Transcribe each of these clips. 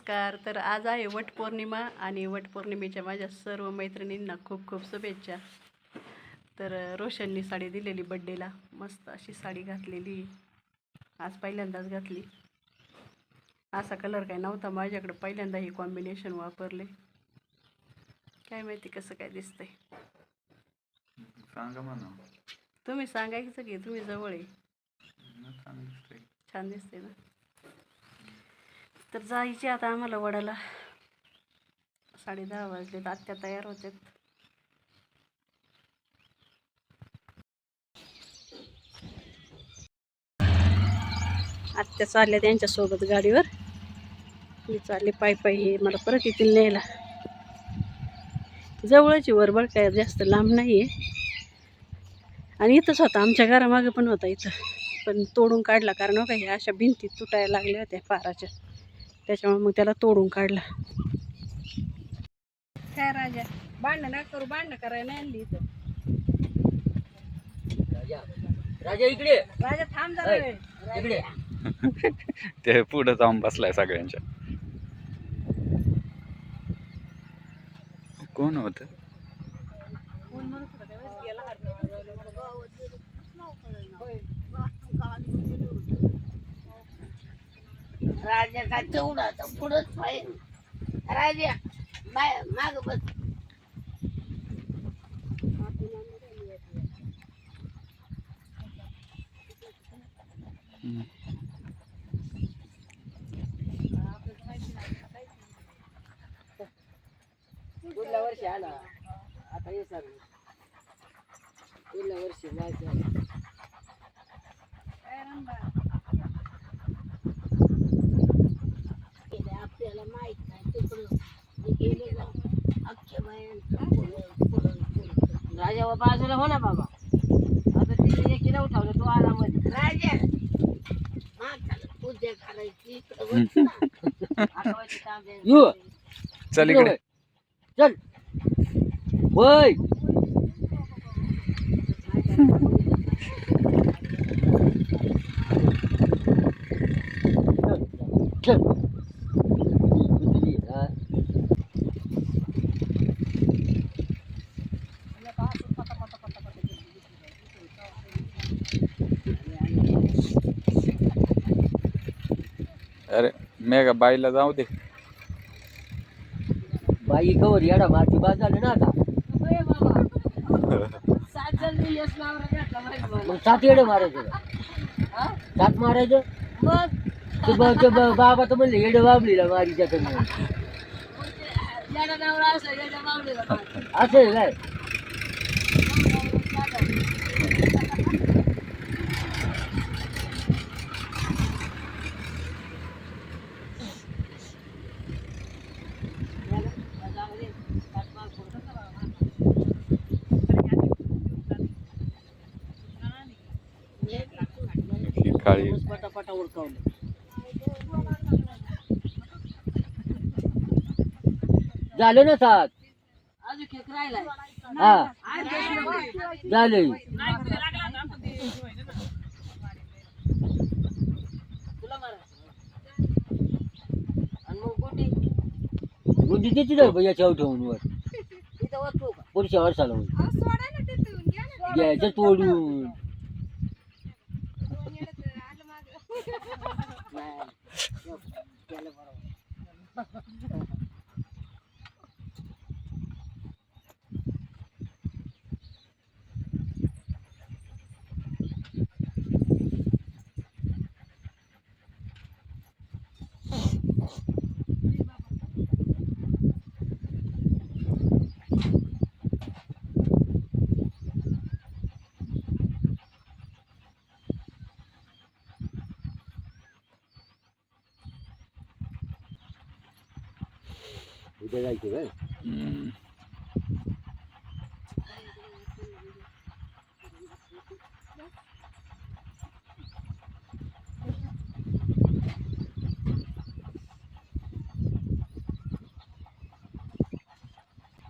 नमस्कार. तर आज आहे वटपौर्णिमा आणि वटपौर्णिमेच्या माझ्या सर्व मैत्रिणींना खूप खूप शुभेच्छा. तर रोशननी साडी दिलेली बड्डेला, मस्त अशी साडी घातलेली. आज पहिल्यांदाच घातली. असा कलर काय नव्हता माझ्याकडे, पहिल्यांदा ही कॉम्बिनेशन वापरले. काय माहिती कसं काय दिसतंय. सांगा म्हणा. तुम्ही सांगायचं की, तुम्ही जवळ आहे. छान दिसते ना. तर जायचे आता आम्हाला वडाला. 10:30 वाजलेत. आत्या तयार होतात. आत्या चालल्या त्यांच्यासोबत गाडीवर. मी चालले पायी पायी. हे मला परत येतील न्यायला. जवळची वरबळ काय जास्त लांब नाही आहे. आणि इथंच होता, आमच्या घरामागे पण होता इथं, पण तोडून काढला. कारण काय ह्या अशा भिंती तुटायला लागल्या होत्या पाराच्या, त्याच्यामुळे मग त्याला तोडून काढला. काय राजा भांडण ना करू, भांडण करायला नाही आणली इथं. राजा इकडे, राजा थांब जरा वेळ. इकडे ते पुढे जाऊन बसलाय सगळ्यांच्या. कोण होत? कोण म्हणत होता त्यावेळेस गेला राजा का तेवढा तर पुढंच पाहिजे. राजा माग बस. पुढल्या वर्षी आला, आता हे सांग. पुढल्या वर्षी जायचं. आपल्याला माहित नाही तिकडं गेले ना अख्ख्या बायांचं राजा बाजूला हो ना बाबा. आता तिने एकीला उठवलं, तू आला मध्ये. राजा मागच्याला पूजा करायची इकडं बस ना. यू चल इकडे. चल वय. चल अरे मेघा बाईला जाऊ दे. बाई कवर येडा मारती बाद झाले ना आता. मग 7 येडे मारायचं का? 7 मारायचं. बाबा तर म्हणले येडे बाबलीला मारीच्या कडनं. असं आहे काय? काळी पटापटा उरकावलं. झालं ना 7. अजून एक राहिलाय. हा झालंय. तुला मारायचं आणि मग गोटी गुंडी तिची जाऊ याच्यावर ठेवून वर. इथं वाचू का? पुढच्या वर्षाला घ्यायचं तोडून. केलं बरोबर. उद्या जायचं काय?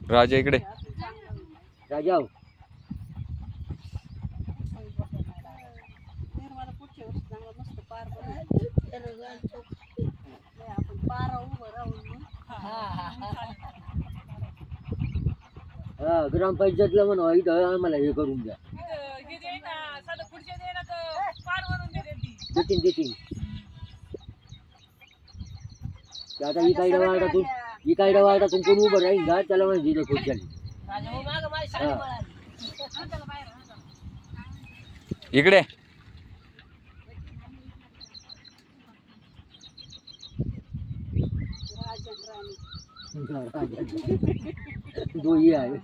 राजा इकडे. राजा पुढच्या वर्षी चांगला मस्त पार आपण पारा उभं राहू. हा ग्रामपंचायतला म्हणा इथं आम्हाला हे करून द्या. देतील ते आता इकायला वार्डातून कोण उभं राहील का त्याला म्हणजे दिलं खुर्च्याली. इकडे दोही आहे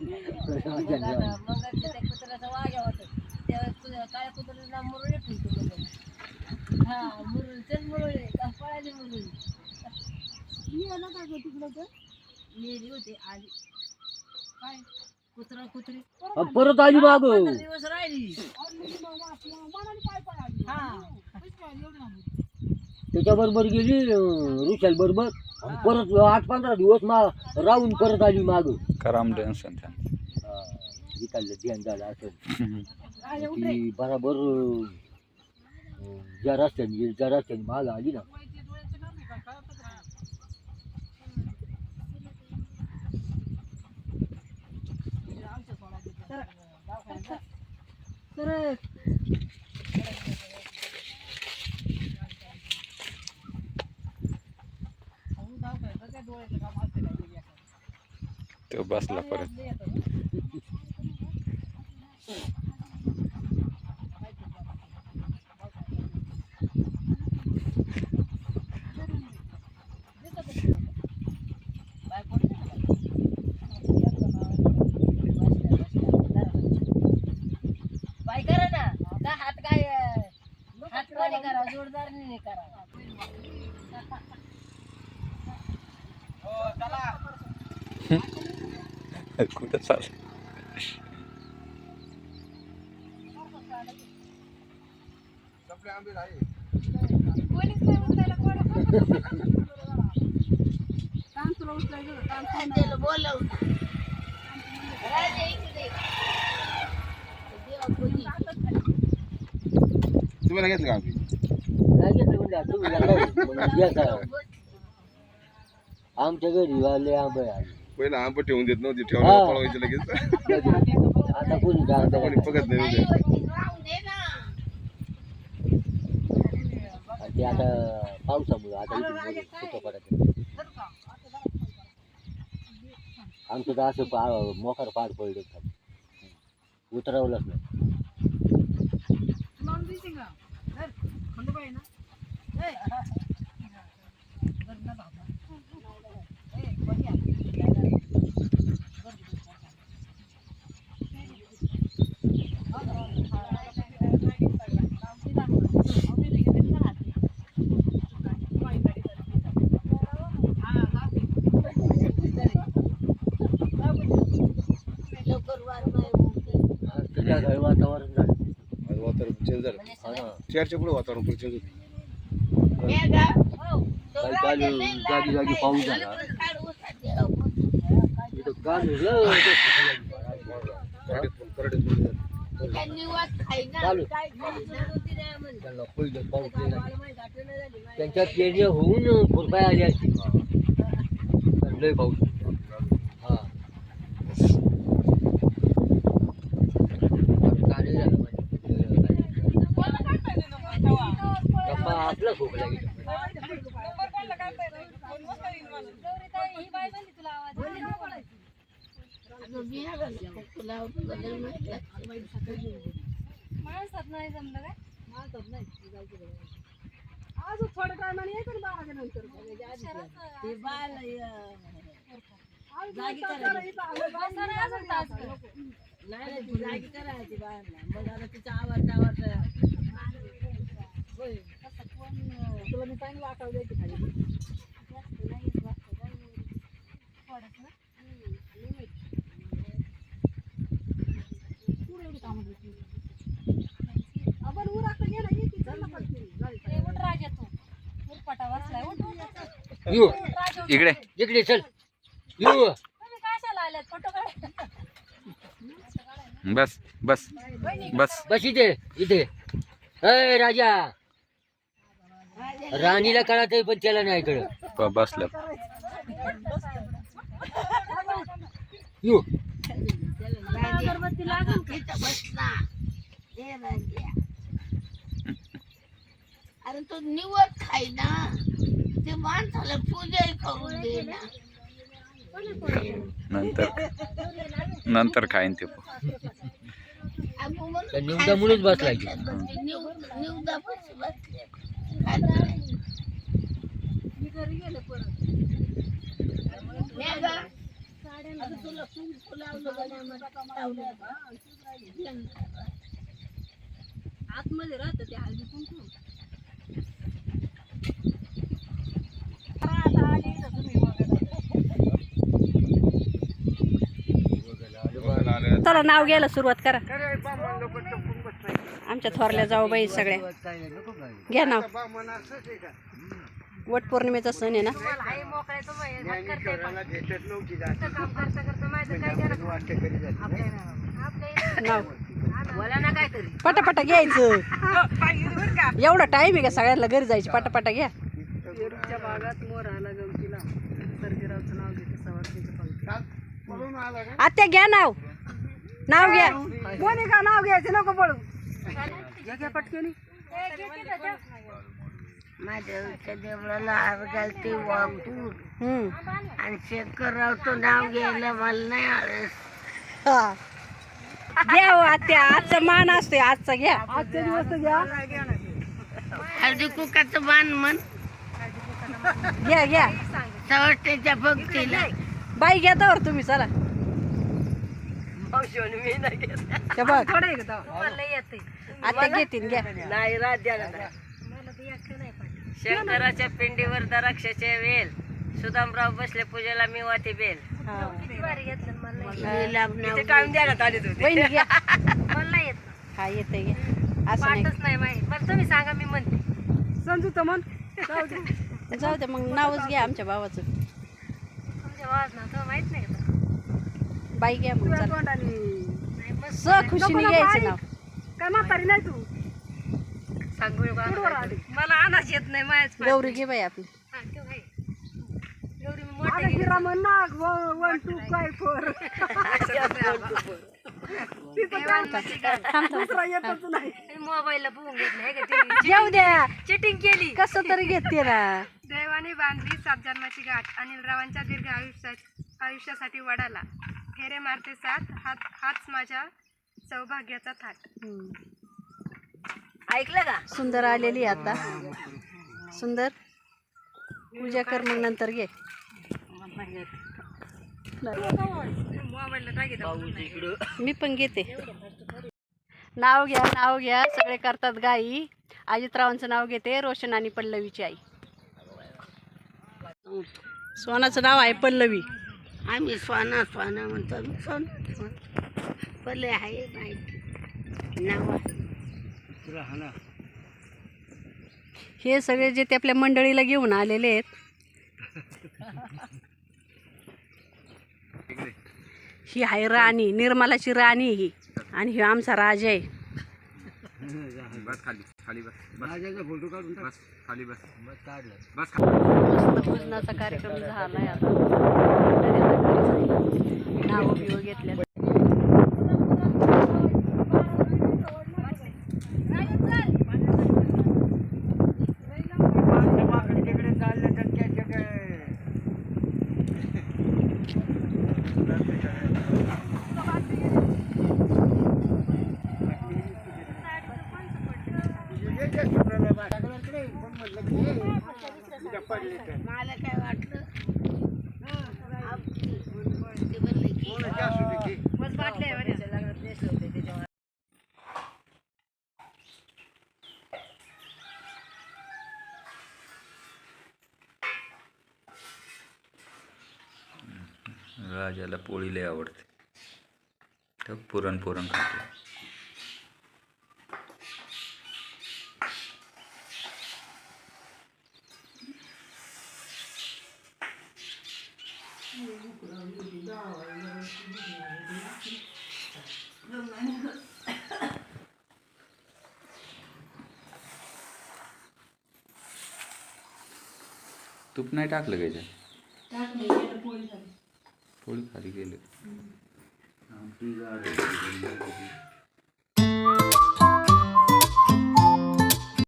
परत आली माग त्याच्या बरोबर गेली रुशाल बरोबर परत 8-15 दिवस राहून परत आली माग. कराम टेन्शन विकायला ध्यान झालं असं ती बराबर ज्या रस्त्याने माग आली ना. तो बसला परत. बाय करा ना का हात काय हात कोणी करा जोरदार नाही करा. कुठं चाल त्याला बोलव राजा इकडे तुम्हाला घेतलं का आम्ही आमच्या घरी वाले आंबे आले पहिला आंबट ठेवून देत नव्हती ठेवलं पळवायचं लगेच आता कोणी काय आता कोणी बघत नाही उद्या. राहून दे ना. ते आता पावसामुळे आता इथून कुठं पडायचं आमचं तर असं मोकार पाड पडलं खाली उतरवलंच नाही. वातावरण झालं आज वातावरण चेंज झालं. चारच्या पुढे वातावरण पुढे चेंज होतं. जागी जागी पाऊस झाला इथं काल चालू त्यांना पहिलं पाऊस त्यांच्या पेरण्या होऊन खुरपाय आली असती लय पाऊस. हा आपला खूप लागेल नाही जमलं काय अजून थोड्या टायमाने येतो ना 12 नंतर जागी करायची बाळांना मग आता तिचा आवाज तुला मी चांगलं वाटावं द्यायची खाली आपण उराकडे गेला येते चल ना इकडे इकडे चल येऊ बस बस बस बस इथे इथे अय राजा राणीला कळत पण त्याला नाही कळत बसलं यो इथं बस ना. ये राजा. अरे तो निवड खाय ना, ते माणसाला पूजाही करून दे ना. नंतर खाईन ते आपण म्हणतो त्या निवदामुळेच बसला की. निवदापाशी बसले. खात नाही. नाही गं. आता तुला कुंकू लावलं गळ्यामध्ये, लावलं का? आतमध्ये राहतं ते हळदी कुंकू. चला नाव घ्यायला सुरुवात करा. आमच्या थोरल्या जाऊबाई सगळ्या घ्या नाव. वटपौर्णिमेचा सण आहे ना. नाव पटापटा घ्यायचं. एवढा टाइम आहे का सगळ्यांना घरी जायची? पटापटा घ्या. आत्या घ्या नाव. नाव घ्या. कोणी का नाव घ्यायचं नको पळू. घ्या पटकेनी. माझ्या देवळाला हार घालते वाकून आणि शंकररावचं नाव घ्यायला मला नाही आळस. घ्या हो आत्या. आजचा मान असतोय. आजचा घ्या. आजच्या दिवस घ्या. हळदी कुकाचं मान म्हण. घ्या घ्या. सवस्तेच्या भक्तीला बाई घ्या तर तुम्ही. चला मी नाही घेत. ते बघ मला येते. आता घेतील. घ्या. नाही राज्याला. शंकराच्या पिंडीवर द्राक्षाचे वेल, सुदामराव बसले पूजेला मी वाती बेल. किती भारी घेतलं मला. तिथे टाइम द्यायला आले होते. बहिणी घ्या. मला नाही येत. हा येते घ्या. असं नाही. पाठच नाही माहिती. मला तुम्ही सांगा मी म्हणते. समजू तर मन. जाऊ दे मग. नावच घ्या आमच्या भावाचं. तुमच्या वाज ना तर माहित नाही का? बाई घ्या मग. चला. नाही मग स खुशीने घ्यायचं नाव. काय म्हातारी नाही तू. सांगू मला आणाच येत नाही मायच. गौरी घे बाई आपली. एवढी मोठी मोबाईलला बघून घेत नाही. येऊ द्या. चिटिंग केली. कसं तरी घेते ना. देवाने बांधली 7 जन्माची गाठ. अनिलरावांच्या दीर्घ आयुष्यासाठी वडाला फेरे मारते 7 हाच माझ्या सौभाग्याचा थाट. ऐकलं का? सुंदर आलेली आता. सुंदर पूजा कर मग नंतर घे. मोबाईलला टाकी. मी पण घेते. नाव घ्या. नाव घ्या. सगळे करतात गाई. अजितरावांचं नाव घेते. रोशन आणि पल्लवीची आई. सोनाचं नाव आहे पल्लवी. आम्ही स्वाना स्वाना म्हणतो. सोना पल्ले आहे माहिती नाव आहे. हे सगळे जे ते आपल्या मंडळीला घेऊन आलेले आहेत. ही आहे राणी. निर्मलाची राणी ही. आणि ही आमचा राजा आहे. मस्त पूजनाचा कार्यक्रम झालाय आता. नाव बिव घेतल्या. मला काय वाटलं राजाला पोळी लय आवडते. तर पुरण खाते. तूप नाही टाकलं का याच्यात? थोडी खाली गेले.